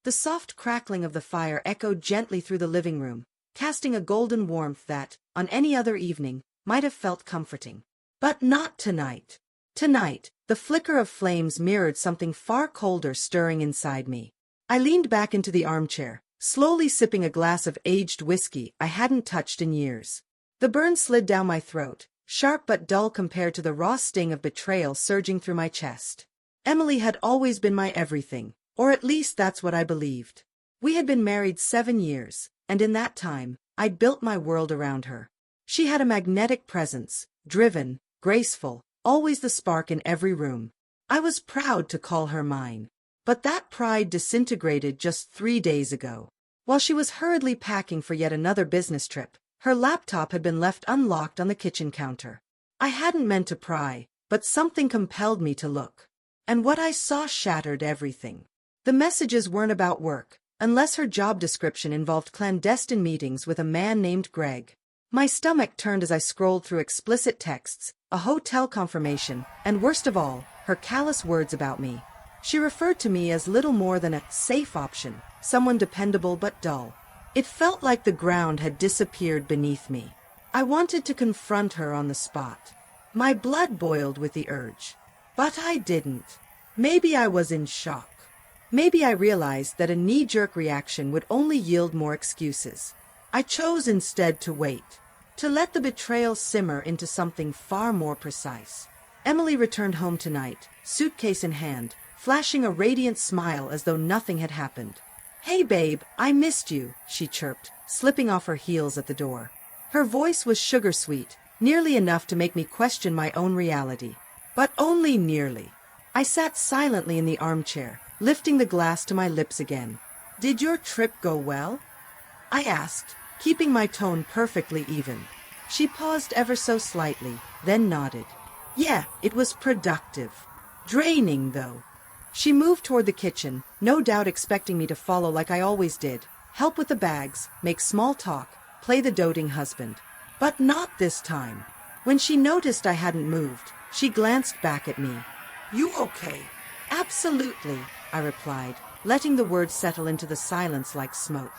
The soft crackling of the fire echoed gently through the living room, casting a golden warmth that, on any other evening, might have felt comforting. But not tonight. Tonight, the flicker of flames mirrored something far colder stirring inside me. I leaned back into the armchair, slowly sipping a glass of aged whiskey I hadn't touched in years. The burn slid down my throat, sharp but dull compared to the raw sting of betrayal surging through my chest. Emily had always been my everything, or at least that's what I believed. We had been married 7 years, and in that time, I'd built my world around her. She had a magnetic presence, driven, graceful, always the spark in every room. I was proud to call her mine. But that pride disintegrated just 3 days ago. While she was hurriedly packing for yet another business trip, her laptop had been left unlocked on the kitchen counter. I hadn't meant to pry, but something compelled me to look. And what I saw shattered everything. The messages weren't about work, unless her job description involved clandestine meetings with a man named Greg. My stomach turned as I scrolled through explicit texts, a hotel confirmation, and worst of all, her callous words about me. She referred to me as little more than a safe option, someone dependable but dull. It felt like the ground had disappeared beneath me. I wanted to confront her on the spot. My blood boiled with the urge. But I didn't. Maybe I was in shock. Maybe I realized that a knee-jerk reaction would only yield more excuses. I chose instead to wait, to let the betrayal simmer into something far more precise. Emily returned home tonight, suitcase in hand, flashing a radiant smile as though nothing had happened. "Hey babe, I missed you," she chirped, slipping off her heels at the door. Her voice was sugar-sweet, nearly enough to make me question my own reality. But only nearly. I sat silently in the armchair, lifting the glass to my lips again. "Did your trip go well?" I asked, keeping my tone perfectly even. She paused ever so slightly, then nodded. "Yeah, it was productive. Draining, though." She moved toward the kitchen, no doubt expecting me to follow like I always did, help with the bags, make small talk, play the doting husband. But not this time. When she noticed I hadn't moved, she glanced back at me. "You okay?" "Absolutely," I replied, letting the words settle into the silence like smoke.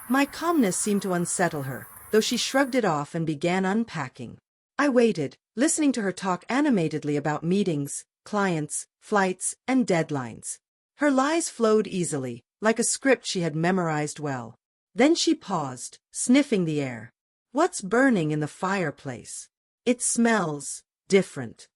My calmness seemed to unsettle her, though she shrugged it off and began unpacking. I waited, listening to her talk animatedly about meetings, clients, flights, and deadlines. Her lies flowed easily, like a script she had memorized well. Then she paused, sniffing the air. "What's burning in the fireplace?" "It smells different."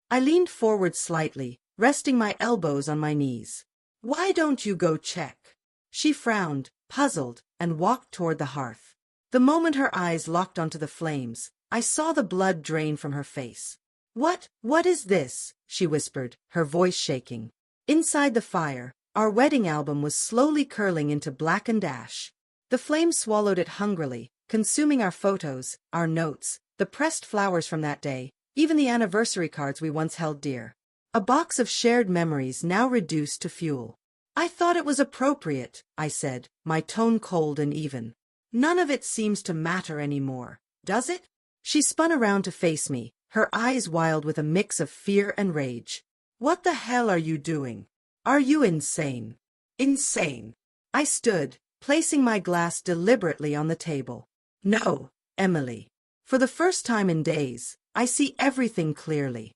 I leaned forward slightly, resting my elbows on my knees. "Why don't you go check?" She frowned, puzzled, and walked toward the hearth. The moment her eyes locked onto the flames, I saw the blood drain from her face. What is this?" she whispered, her voice shaking. Inside the fire, our wedding album was slowly curling into blackened ash. The flames swallowed it hungrily, consuming our photos, our notes, the pressed flowers from that day, even the anniversary cards we once held dear. A box of shared memories now reduced to fuel. "I thought it was appropriate," I said, my tone cold and even. "None of it seems to matter anymore, does it?" She spun around to face me, her eyes wild with a mix of fear and rage. "What the hell are you doing? Are you insane?" "Insane?" I stood, placing my glass deliberately on the table. "No, Emily. For the first time in days, I see everything clearly."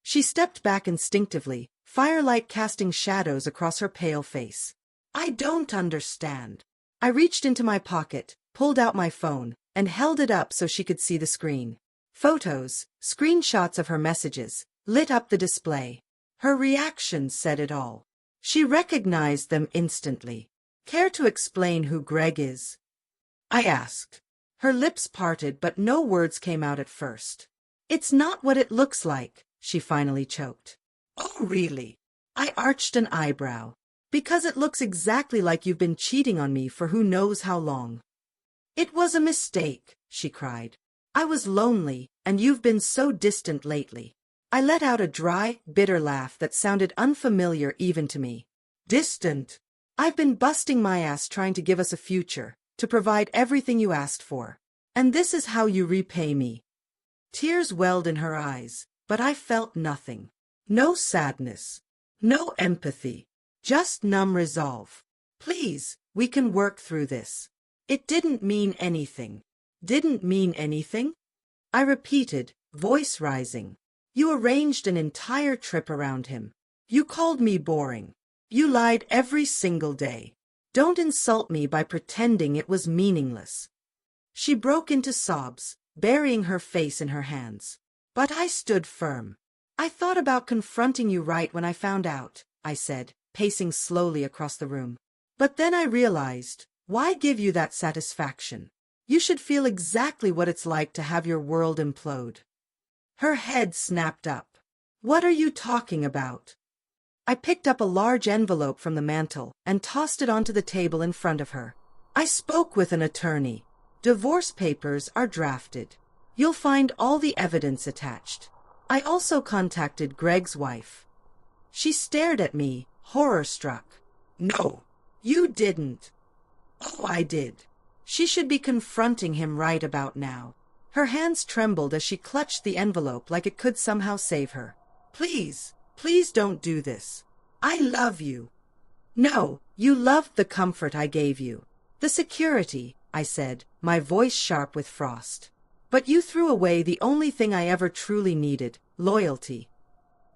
She stepped back instinctively, firelight casting shadows across her pale face. "I don't understand." I reached into my pocket, pulled out my phone, and held it up so she could see the screen. Photos, screenshots of her messages, lit up the display. Her reaction said it all. She recognized them instantly. "Care to explain who Greg is?" I asked. Her lips parted, but no words came out at first. "It's not what it looks like," she finally choked. "Oh, really?" I arched an eyebrow. "Because it looks exactly like you've been cheating on me for who knows how long." "It was a mistake," she cried. "I was lonely, and you've been so distant lately." I let out a dry, bitter laugh that sounded unfamiliar even to me. "Distant? I've been busting my ass trying to give us a future, to provide everything you asked for. And this is how you repay me." Tears welled in her eyes, but I felt nothing. No sadness. No empathy. Just numb resolve. Please, we can work through this. It didn't mean anything. Didn't mean anything? I repeated, voice rising. You arranged an entire trip around him. You called me boring. You lied every single day. Don't insult me by pretending it was meaningless. She broke into sobs, burying her face in her hands. But I stood firm. I thought about confronting you right when I found out, I said, pacing slowly across the room. But then I realized, why give you that satisfaction? You should feel exactly what it's like to have your world implode. Her head snapped up. What are you talking about? I picked up a large envelope from the mantel and tossed it onto the table in front of her. I spoke with an attorney. Divorce papers are drafted. You'll find all the evidence attached. I also contacted Greg's wife. She stared at me, horror-struck. No, you didn't. Oh, I did. She should be confronting him right about now. Her hands trembled as she clutched the envelope like it could somehow save her. Please, please don't do this. I love you. No, you loved the comfort I gave you. The security, I said, my voice sharp with frost. But you threw away the only thing I ever truly needed, loyalty.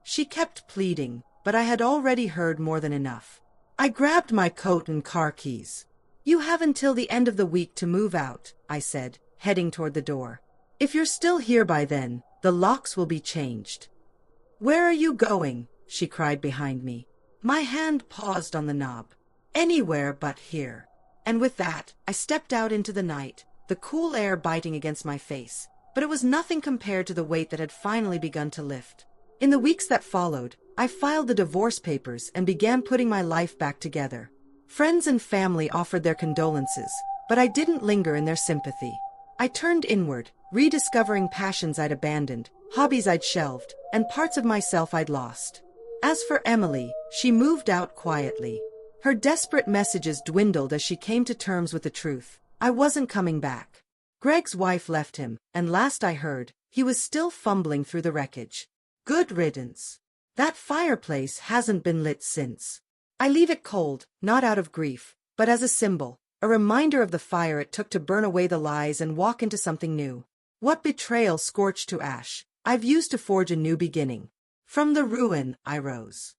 She kept pleading, but I had already heard more than enough. I grabbed my coat and car keys. You have until the end of the week to move out, I said, heading toward the door. If you're still here by then, the locks will be changed. Where are you going? She cried behind me. My hand paused on the knob. Anywhere but here. And with that, I stepped out into the night, the cool air biting against my face. But it was nothing compared to the weight that had finally begun to lift. In the weeks that followed, I filed the divorce papers and began putting my life back together. Friends and family offered their condolences, but I didn't linger in their sympathy. I turned inward, rediscovering passions I'd abandoned, hobbies I'd shelved, and parts of myself I'd lost. As for Emily, she moved out quietly. Her desperate messages dwindled as she came to terms with the truth. I wasn't coming back. Greg's wife left him, and last I heard, he was still fumbling through the wreckage. Good riddance. That fireplace hasn't been lit since. I leave it cold, not out of grief, but as a symbol, a reminder of the fire it took to burn away the lies and walk into something new. What betrayal scorched to ash, I've used to forge a new beginning. From the ruin, I rose.